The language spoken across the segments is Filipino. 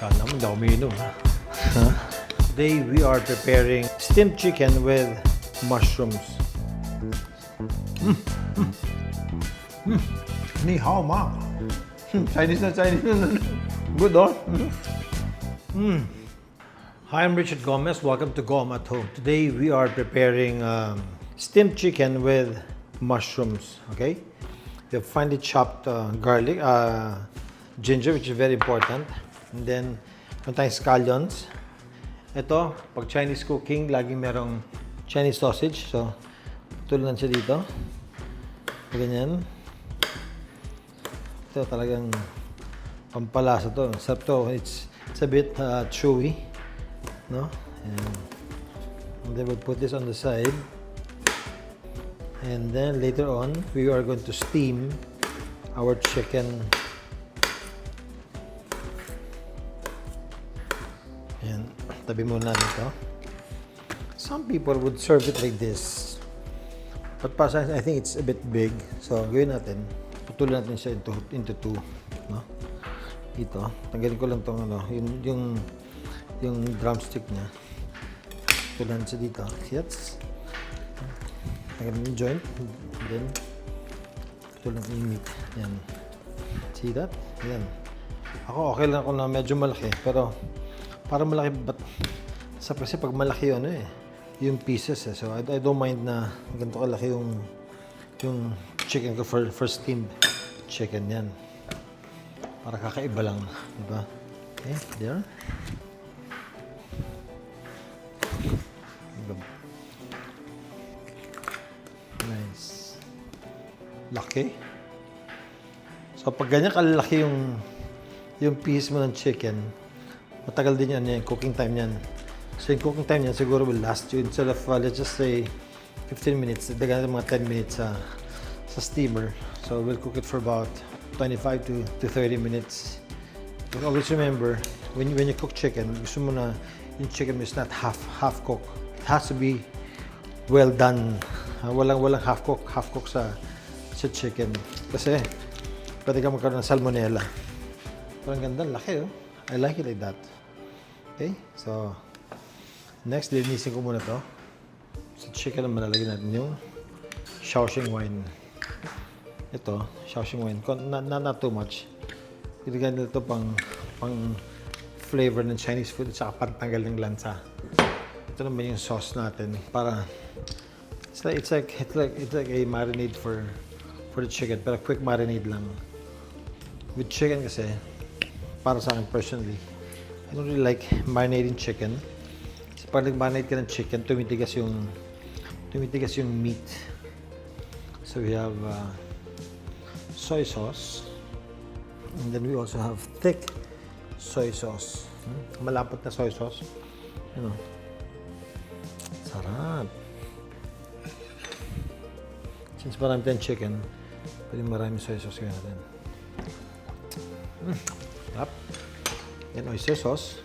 Kala mo daw umiinom, ha? Huh? Today, we are preparing steamed chicken with mushrooms. Ni hao ma. Chinese na Chinese na. Good, oh? Hi, I'm Richard Gomez. Welcome to Goma At Home. Today, we are preparing steamed chicken with mushrooms, okay? We have finely chopped garlic, ginger, which is very important. And then, meron tayong scallions. Ito, pag Chinese cooking, laging merong Chinese sausage. So, tuloy siya dito. Ganyan. Ito talagang pampalasa to. Sarap to. It's a bit chewy. No? And then we'll put this on the side. And then later on, we are going to steam our chicken. Ayan, tabi muna nito. Some people would serve it like this. But personally, I think it's a bit big. So, gawin natin. Putulin natin siya into two. No? Ito. Tanggalin ko lang itong yung drumstick niya. Putulin siya dito. Yes. Tanggalin yung joint. Then, putulin natin yung meat. Yan. See that? Yan. Ako, okay lang ako na medyo malaki. Pero, para malaki, but kasi pag malaki yun yung pieces So I don't mind na ganito kalaki yung chicken ko for steamed chicken yan. Para kakaiba lang, di ba? Okay, there. Nice. Laki. So pag ganyan kalaki yung piece mo ng chicken, matagal din yan, yung cooking time yan. So yung cooking time yan siguro will last you instead of let's just say 15 minutes, dagan natin mga 10 minutes sa steamer. So we'll cook it for about 25 to 30 minutes. But always remember, when you cook chicken, gusto mo na yung chicken is not half cooked. It has to be well done. Walang half cook sa chicken. Kasi pwede ka magkaroon ng salmonella. Parang ganda, laki oh. I like it like that. Okay, so next, linisin ko muna to. Sa chicken naman lalagyan natin yung Shaoxing wine. Ito, Shaoxing wine. Not too much. Ilagyan nito pang flavor ng Chinese food at saka pantanggal ng lansa. Ito naman yung sauce natin para it's like a marinade for the chicken, pero quick marinade lang. With chicken kasi, para sa akin personally, I don't really like marinating chicken. Kasi pag nag-marinate ka ng chicken, tumitigas yung meat. So we have soy sauce. And then we also have thick soy sauce. Malapot na soy sauce. You know. Sarap. Since marami tayong chicken, pwede marami soy sauce kaya natin. Sarap. And oyster sauce.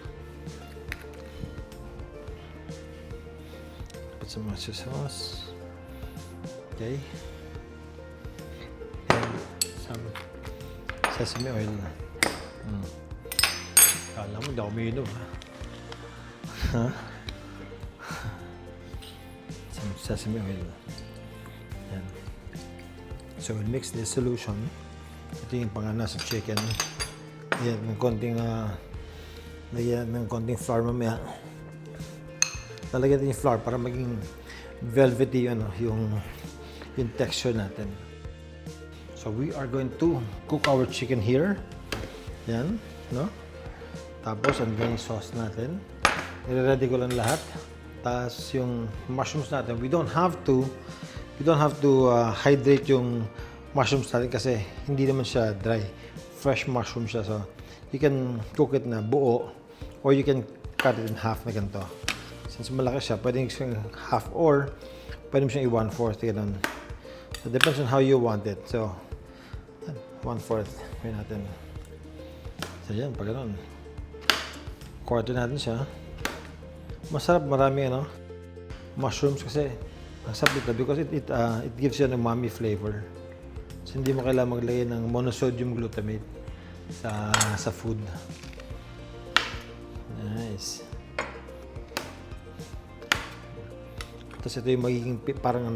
Put some oyster sauce. Okay. And some sesame oil. Kala mo daw umiinom, ha? Huh? Some sesame oil. Yan. So we'll mix this solution. Ito yung pangana sa chicken. Yan, ng konting lagyan ng konting flour mamaya. Lalagyan natin yung flour para maging velvety yung texture natin. So we are going to cook our chicken here. Yan, no? Tapos andyan yung sauce natin. Nire-ready ko lang lahat. Tapos yung mushrooms natin, we don't have to hydrate yung mushrooms natin kasi hindi naman siya dry. Fresh mushroom siya, so you can cook it na buo or you can cut it in half na ganito. Since malaki siya, pwede siyang half or pwede mo siyang i-1/4 ganun. So depends on how you want it. So 1/4 gawin natin. So yan, pag ganun. Quarter natin siya. Masarap, marami mushrooms kasi ang sarap dito because it gives you an umami flavor. So, hindi mo kailangan maglagay ng monosodium glutamate sa food. Nice. Tapos ito yung magiging parang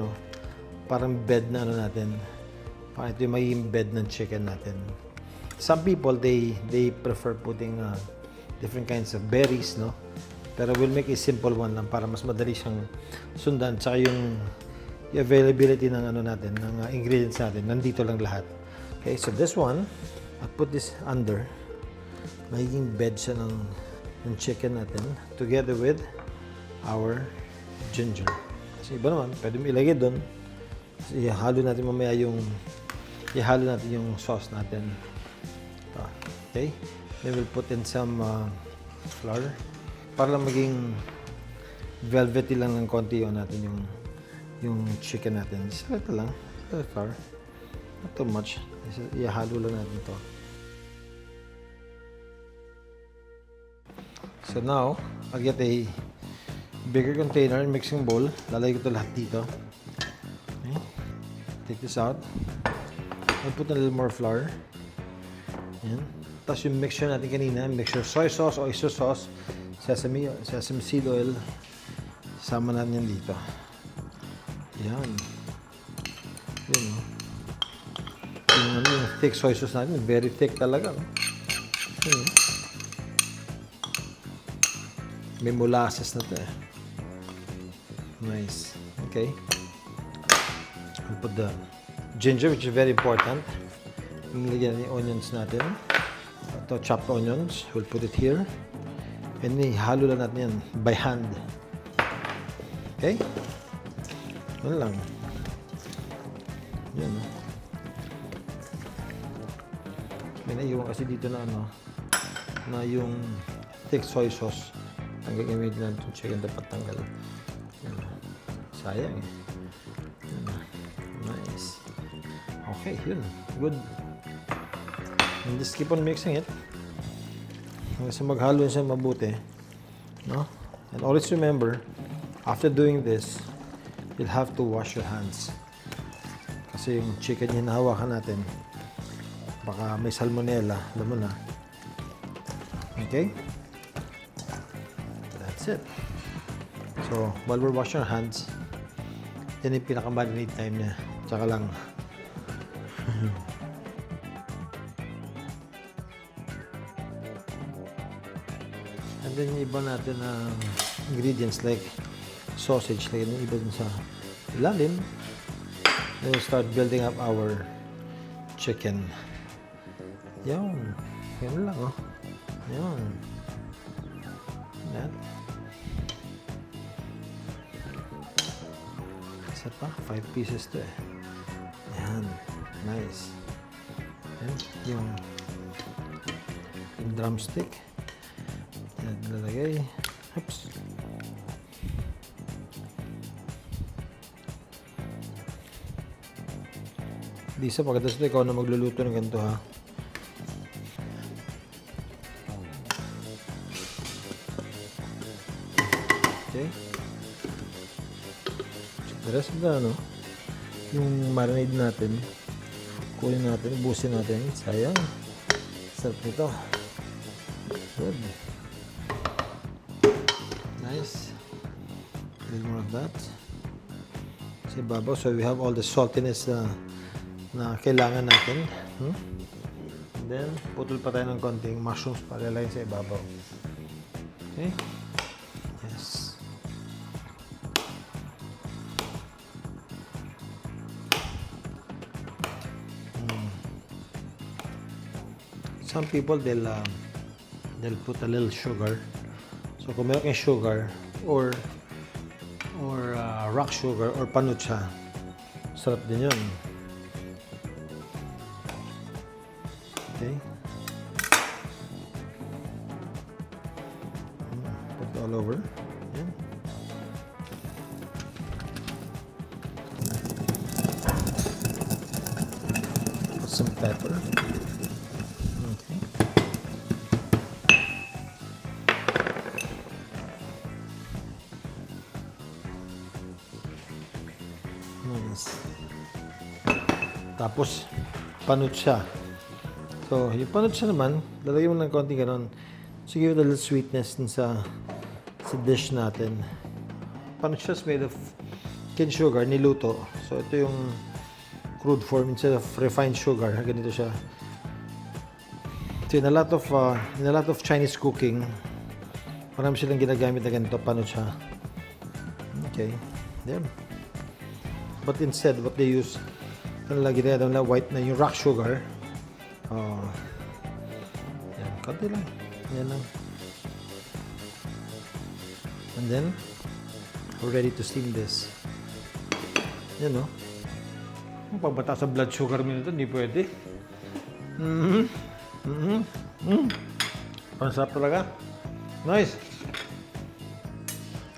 parang bed na natin. Parang ito yung magiging bed ng chicken natin. Some people, they prefer putting different kinds of berries, no? Pero we'll make a simple one lang para mas madali siyang sundan. Tsaka yung availability ng natin, ng ingredients natin, nandito lang lahat. Okay, so this one, I'll put this under. Magiging bed siya ng chicken natin together with our ginger. Kasi iba naman, pwede mo ilagay doon. Kasi ihalo natin mamaya yung sauce natin. Okay? Then we'll put in some flour para lang maging velvety lang ng konti natin yung chicken natin. Just ito lang. Flour. Not too much. Ihalo lang natin to. So now, I'll get a bigger container and mixing bowl. Lalagay ko ito lahat dito. Okay. Take this out. I'll put a little more flour. Ayan. Tapos yung mixture natin kanina, mixture soy sauce, oyster sauce, sesame seed oil. Sama natin yan dito. Ayan. Yun, no? Yung thick soy sauce natin, very thick talaga. No? Ayan. May molasses na ito eh. Nice. Okay. I'll put the ginger, which is very important. Nilagyan yung onions natin. Ito, chopped onions. We'll put it here. And halo lang natin yan by hand. Okay? Ano lang. Yan. May naiwan kasi dito na na yung thick soy sauce. Ang gagamit natin itong chicken dapat tanggal. Sayang eh. Nice. Okay, yun. Good. And just keep on mixing it. Hanggang sa maghalo siya mabuti. No? And always remember, after doing this, you'll have to wash your hands. Kasi yung chicken yung hinahawakan natin, baka may salmonella. Alam mo na. Okay? That's it. So, while we're washing our hands, yan yung pinaka-marinade time niya. Tsaka lang. And then yung iba natin na ingredients like sausage, like yung iba dun sa ilalim. Then we'll start building up our chicken. Yan. Yan lang, oh. Yan. Yan. Isa pa, 5 pieces to eh. Yan. Nice. Yan. Yung drumstick. Yan, lalagay. Oops. Lisa, pagkatapos ito, ikaw na magluluto ng ganito, ha? Okay. The rest of the, yung marinade natin, kunin natin, ubusin natin. Sayang. Sarap nito. Good. Nice. A little more of that. Sa ibabaw, so we have all the saltiness na kailangan natin. And then, putol pa tayo ng konting mushrooms para lalagay sa ibabaw. Okay? Yes. Some people, they'll put a little sugar. So, kung meron kayong sugar or rock sugar or panucha, sarap din yun. Okay. Put it all over. Yeah. Put some pepper. Okay. Nice. Tapos, panucha. So, yung panucha naman, lalagyan mo ng konting ganon. So give it a little sweetness dun sa dish natin. Paano siya made of cane sugar, niluto. So ito yung crude form instead of refined sugar. Ganito siya. So in a lot of Chinese cooking, marami silang ginagamit na ganito. Paano siya? Okay. There. But instead, what they use, lagi na white na yung rock sugar. Yan, konti lang. Yan lang. And then, we're ready to steam this. Yan, no? Kung pagbata sa blood sugar mo nito, hindi pwede. Ang sarap talaga. Nice.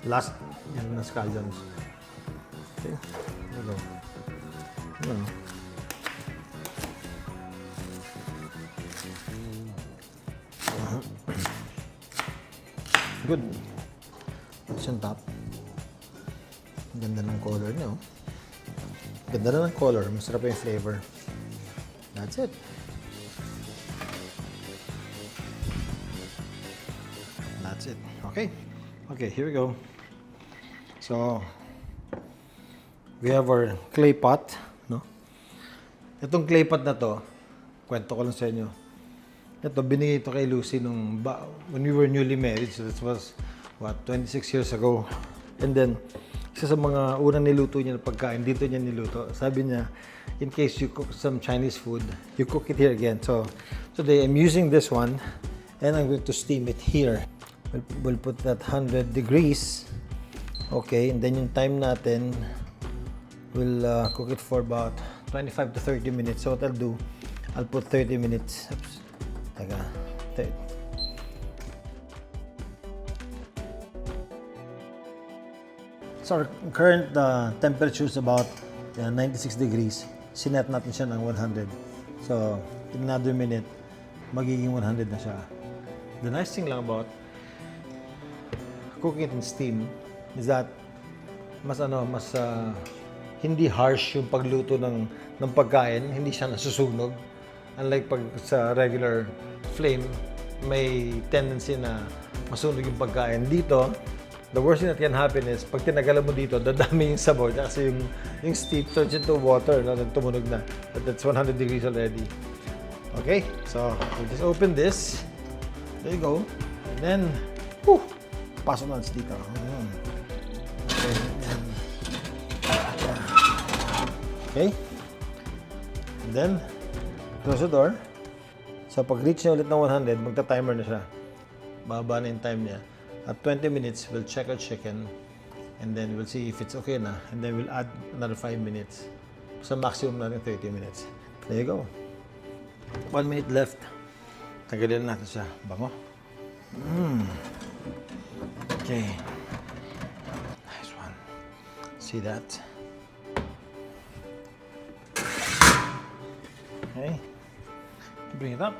Last, yan na scallions. Okay. Hello. Yan. Good. It's on top. Ganda ng color niya, oh. Ganda na ng color. Masarap yung flavor. That's it. That's it. Okay. Okay, here we go. So, we have our clay pot, no? Itong clay pot na to, kwento ko lang sa inyo. Ito, binigay ito kay Lucy when we were newly married. So, that was, 26 years ago. And then, isa sa mga unang niluto niya na pagkain, dito niya niluto. Sabi niya, in case you cook some Chinese food, you cook it here again. So, today I'm using this one, and I'm going to steam it here. We'll put that 100 degrees. Okay, and then yung time natin, we'll cook it for about 25 to 30 minutes. So what I'll do, I'll put 30 minutes. Oops. Taga. 30. So our current temperature is about 96 degrees. Sinet natin siya ng 100. So in another minute, magiging 100 na siya. The nice thing lang about cooking it in steam is that mas hindi harsh yung pagluto ng pagkain, hindi siya nasusunog. Unlike pag sa regular flame, may tendency na masunog yung pagkain. Dito, the worst thing that can happen is pag tinagalan mo dito, dadami yung sabaw kasi yung steam turns into water, no? Tumunog na. But that's 100 degrees already. Okay, so we'll just open this. There you go. And then, pasok na dito. Okay. And then, close the door. So, pag reach niya ulit ng 100, magta-timer na siya. Bababa na yung time niya. At 20 minutes, we'll check our chicken. And then, we'll see if it's okay na. And then, we'll add another 5 minutes. So, maximum natin 30 minutes. There you go. 1 minute left. Tagalin natin siya. Bango. Okay. Nice one. See that? Okay. Bring it up.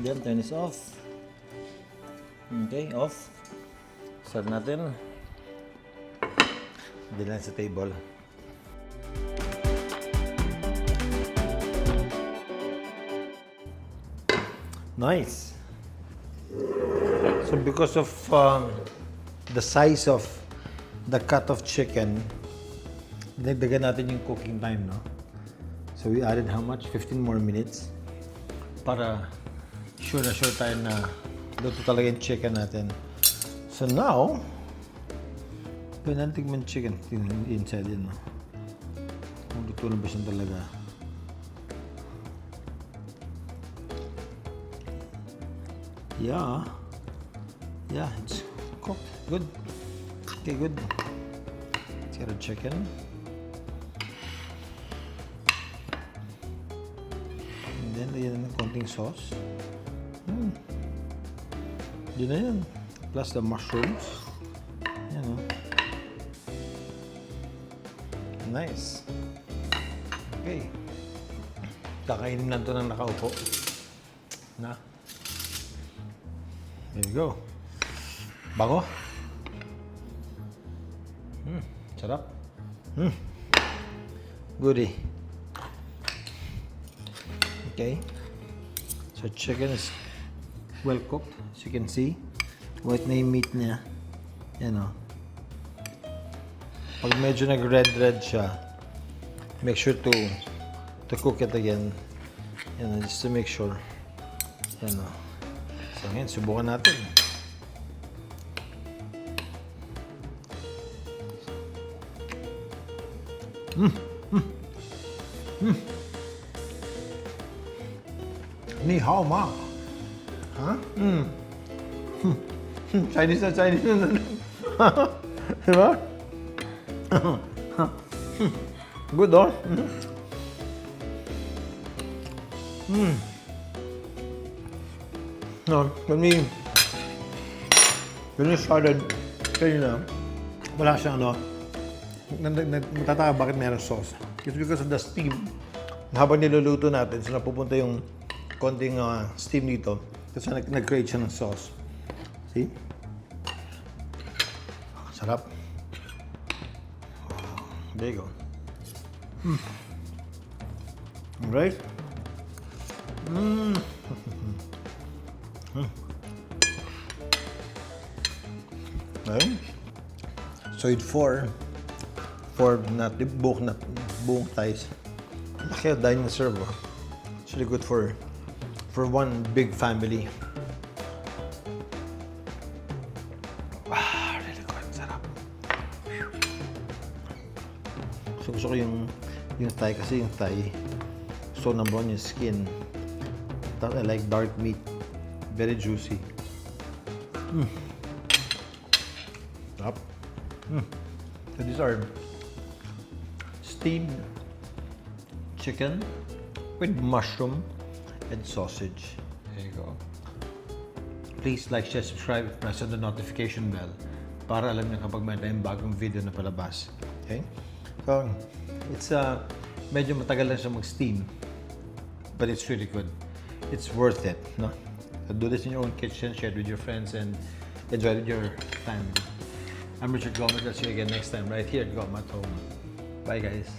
Then turn this off. Okay, off. Serve natin. Dilan sa table. Nice. So because of the size of the cut of chicken, dinagdagan natin yung cooking time, no? So we added how much? 15 more minutes para sure tayo na luto talaga yung chicken natin. So now, pwede natin tignan chicken. Tignan inside yun, no? Kung luto na ba siya talaga. Yeah, it's cooked. Good. Okay, good. Let's get our chicken. And then, lagyan na ng konting sauce. Yun na yan. Plus the mushrooms. Yan, oh. Nice. Okay. Kakainin lang ito ng nakaupo. Na. There you go. Bango. Sarap. Goodie. Okay. So chicken is well cooked, as you can see. White na yung meat niya. Yan o. Pag medyo nag-red siya, make sure to cook it again. Yan o, just to make sure. Yan o. So ngayon, subukan natin. Ni hao ma. Ha? Chinese na Chinese na. Diba? Good, oh. No, when we started, kanina, wala siyang ano, matataka bakit meron sauce. It's because of the steam. Habang niluluto natin, so napupunta yung konting steam dito. Kasi nag-create siya ng sauce. See? Sarap. Wow. There you go. Alright. Okay. So it's four buong thighs. Laki dining serve. It's really good for one big family. Really good. Sarap. So gusto ko yung thigh kasi yung thigh. So number one yung skin. I like dark meat. Very juicy. Sarap. So these are steamed chicken with mushroom and sausage. There you go. Please like, share, subscribe, press on the notification bell para alam niyo kapag may tayong bagong video na palabas. Okay? So, it's medyo matagal lang siya mag-steam, but it's really good. It's worth it, no? So do this in your own kitchen, share it with your friends, and enjoy it with your family. I'm Richard Goma. I'll see you again next time right here at Goma At Home. Bye, guys.